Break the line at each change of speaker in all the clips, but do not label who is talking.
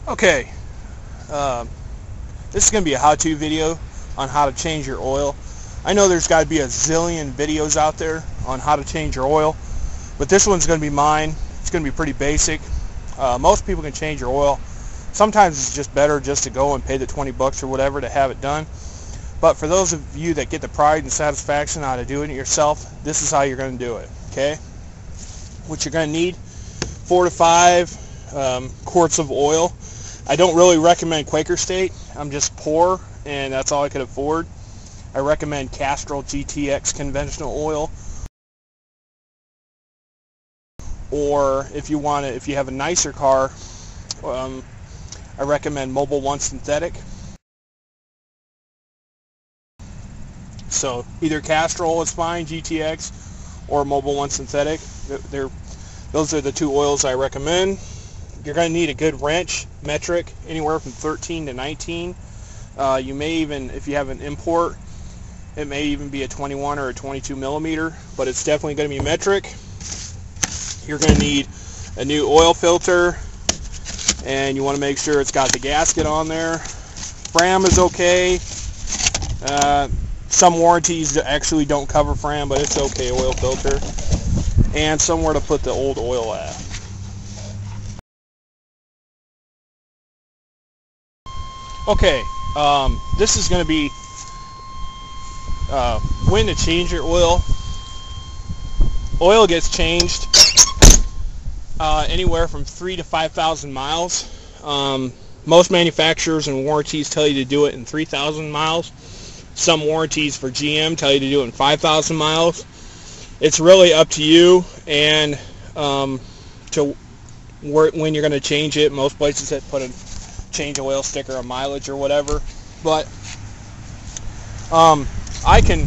Okay, this is going to be a how-to video on how to change your oil. I know there's got to be a zillion videos out there on how to change your oil, but this one's going to be mine. It's going to be pretty basic. Most people can change your oil. Sometimes it's just better just to go and pay the 20 bucks or whatever to have it done. But for those of you that get the pride and satisfaction out of doing it yourself, this is how you're going to do it, okay? What you're going to need, 4 to 5 quarts of oil. I don't really recommend Quaker State. I'm just poor, and that's all I could afford. I recommend Castrol GTX conventional oil. Or if you want to, if you have a nicer car, I recommend Mobil 1 synthetic. So either Castrol is fine, GTX, or Mobil 1 synthetic. Those are the two oils I recommend. You're going to need a good wrench, metric, anywhere from 13 to 19. You may even, if you have an import, it may even be a 21 or a 22 millimeter, but it's definitely going to be metric. You're going to need a new oil filter, and you want to make sure it's got the gasket on there. Fram is okay. Some warranties actually don't cover Fram, but it's okay, oil filter. And somewhere to put the old oil at. Okay, this is going to be when to change your oil. Oil gets changed anywhere from 3,000 to 5,000 miles. Most manufacturers and warranties tell you to do it in 3,000 miles. Some warranties for GM tell you to do it in 5,000 miles. It's really up to you and when you're going to change it. Most places that put a change oil sticker or mileage or whatever, but I can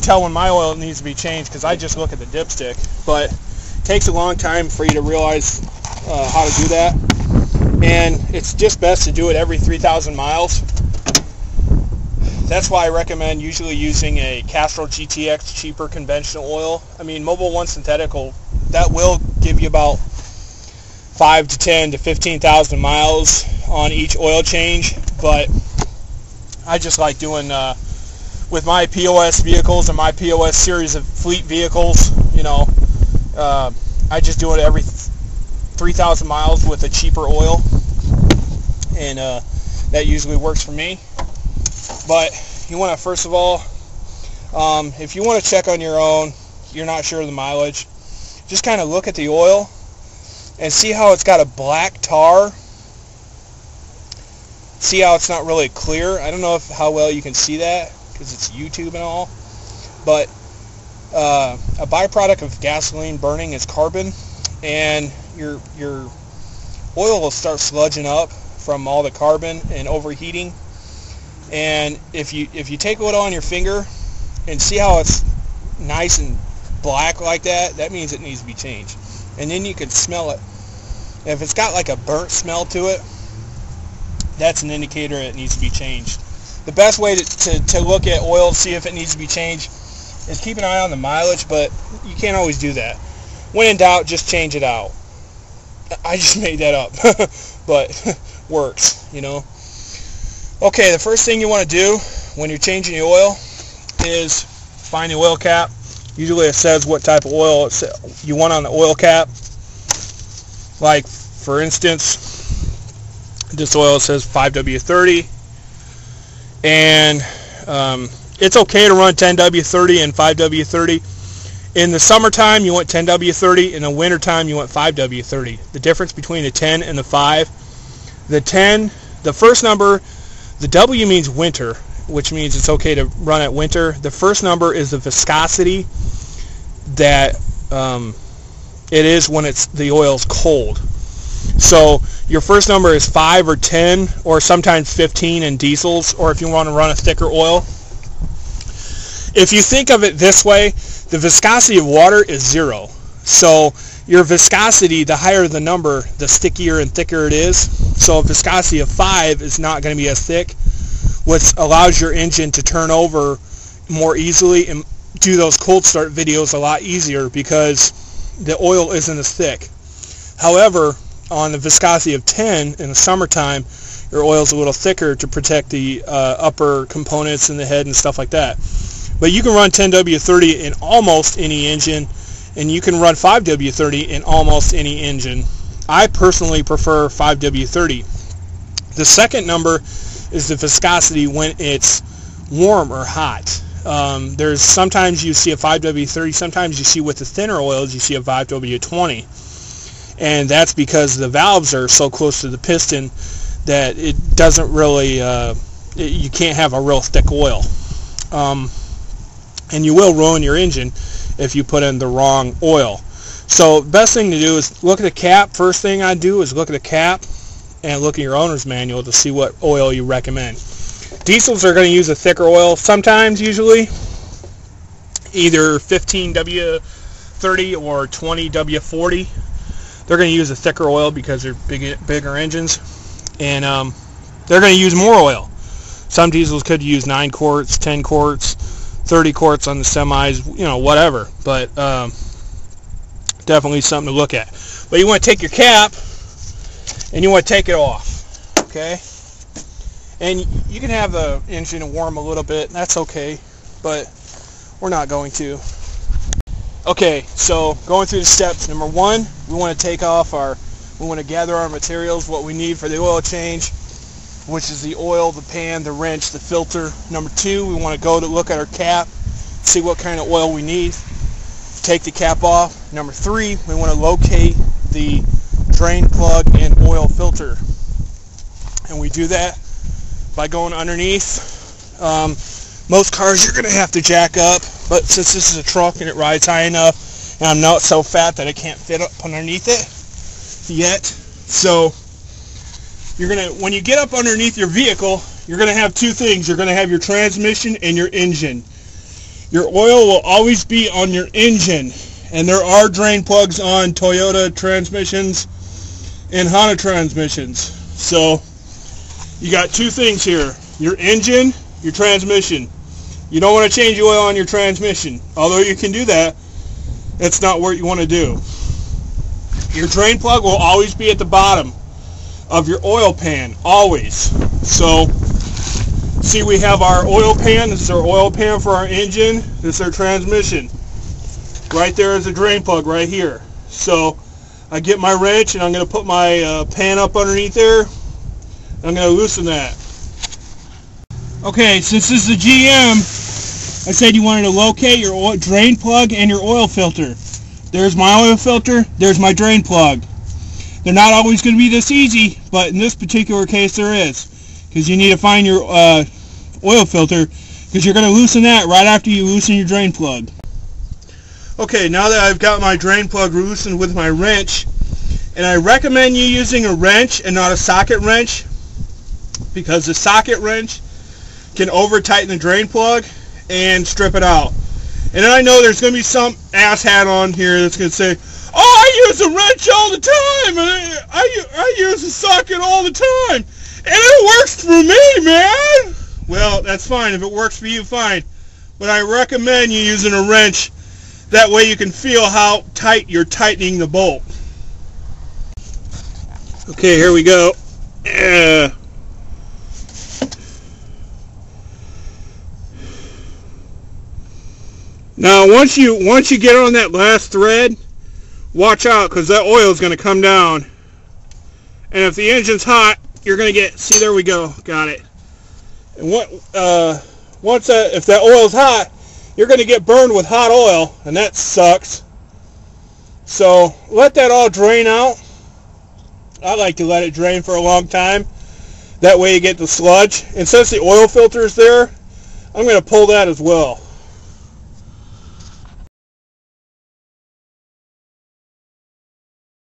tell when my oil needs to be changed because I just look at the dipstick. But it takes a long time for you to realize how to do that, and it's just best to do it every 3,000 miles. That's why I recommend usually using a Castrol GTX cheaper conventional oil. I mean, Mobil 1 synthetic will give you about 5 to 10 to 15,000 miles on each oil change, but I just like doing with my POS vehicles and my POS series of fleet vehicles, you know, I just do it every 3,000 miles with a cheaper oil, and that usually works for me. But you want to, first of all, if you want to check on your own, you're not sure of the mileage, just kind of look at the oil and see how it's got a black tar. See how it's not really clear. I don't know how well you can see that because it's YouTube and all, but a byproduct of gasoline burning is carbon, and your oil will start sludging up from all the carbon and overheating. And if you take oil on your finger and see how it's nice and black like that, that means it needs to be changed. And then you can smell it. If it's got like a burnt smell to it, that's an indicator it needs to be changed. The best way to look at oil, see if it needs to be changed, is keep an eye on the mileage, but you can't always do that. When in doubt, just change it out. I just made that up, but works, you know. Okay, the first thing you want to do when you're changing the oil is find the oil cap. Usually it says what type of oil you want on the oil cap. Like, for instance, this oil says 5W30, and it's okay to run 10W30 and 5W30. In the summertime, you want 10W30. In the wintertime, you want 5W30. The difference between the 10 and the 5, the 10, the first number, the W means winter, which means it's okay to run at winter. The first number is the viscosity that it is when the oil's cold. So your first number is 5 or 10 or sometimes 15 in diesels, or if you want to run a thicker oil. If you think of it this way, the viscosity of water is 0. So your viscosity, the higher the number, the stickier and thicker it is. So a viscosity of 5 is not going to be as thick, which allows your engine to turn over more easily and do those cold start videos a lot easier because the oil isn't as thick. However, on the viscosity of 10 in the summertime, your oil's a little thicker to protect the upper components in the head and stuff like that. But you can run 10W30 in almost any engine, and you can run 5W30 in almost any engine. I personally prefer 5W30. The second number is the viscosity when it's warm or hot. There's sometimes you see a 5W30, sometimes you see with the thinner oils you see a 5W20. And that's because the valves are so close to the piston that it doesn't really, you can't have a real thick oil. And you will ruin your engine if you put in the wrong oil. So best thing to do is look at the cap. First thing I do is look at the cap and look at your owner's manual to see what oil you recommend. Diesels are going to use a thicker oil sometimes, usually either 15W30 or 20W40. They're going to use a thicker oil because they're bigger engines, and they're going to use more oil. Some diesels could use 9 quarts, 10 quarts, 30 quarts on the semis, you know, whatever. But definitely something to look at. But you want to take your cap and you want to take it off, okay? And you can have the engine warm a little bit, and that's okay, but we're not going to. Okay, so going through the steps. Number 1, we want to take off we want to gather our materials, what we need for the oil change, which is the oil, the pan, the wrench, the filter. Number 2, we want to go to look at our cap, see what kind of oil we need, take the cap off. Number 3, we want to locate the drain plug and oil filter. And we do that by going underneath. Most cars you're going to have to jack up, but since this is a truck and it rides high enough, and I'm not so fat that I can't fit up underneath it yet, so you're going to, when you get up underneath your vehicle, you're going to have 2 things. You're going to have your transmission and your engine. Your oil will always be on your engine, and there are drain plugs on Toyota transmissions and Honda transmissions. So you got 2 things here: your engine, your transmission. You don't want to change the oil on your transmission, although you can do that. That's not what you want to do. Your drain plug will always be at the bottom of your oil pan, always. So see, we have our oil pan. This is our oil pan for our engine. This is our transmission. Right there is a drain plug right here. So I get my wrench and I'm going to put my pan up underneath there. I'm going to loosen that. Okay, since this is a GM, I said you wanted to locate your drain plug and your oil filter. There's my oil filter, there's my drain plug. They're not always going to be this easy, but in this particular case there is. Because you need to find your oil filter, because you're going to loosen that right after you loosen your drain plug. Okay, now that I've got my drain plug loosened with my wrench, and I recommend you using a wrench and not a socket wrench, because the socket wrench can over tighten the drain plug and strip it out. And I know there's going to be some asshat on here that's going to say, oh, I use a wrench all the time, and I use a socket all the time, and it works for me, man. Well, that's fine. If it works for you, fine. But I recommend you using a wrench. That way you can feel how tight you're tightening the bolt. Okay, here we go. Now, once you get on that last thread, watch out, because that oil is going to come down. And if the engine's hot, you're going to get, see, there we go, got it. And if that oil's hot, you're going to get burned with hot oil, and that sucks. So let that all drain out. I like to let it drain for a long time. That way you get the sludge. And since the oil filter is there, I'm going to pull that as well.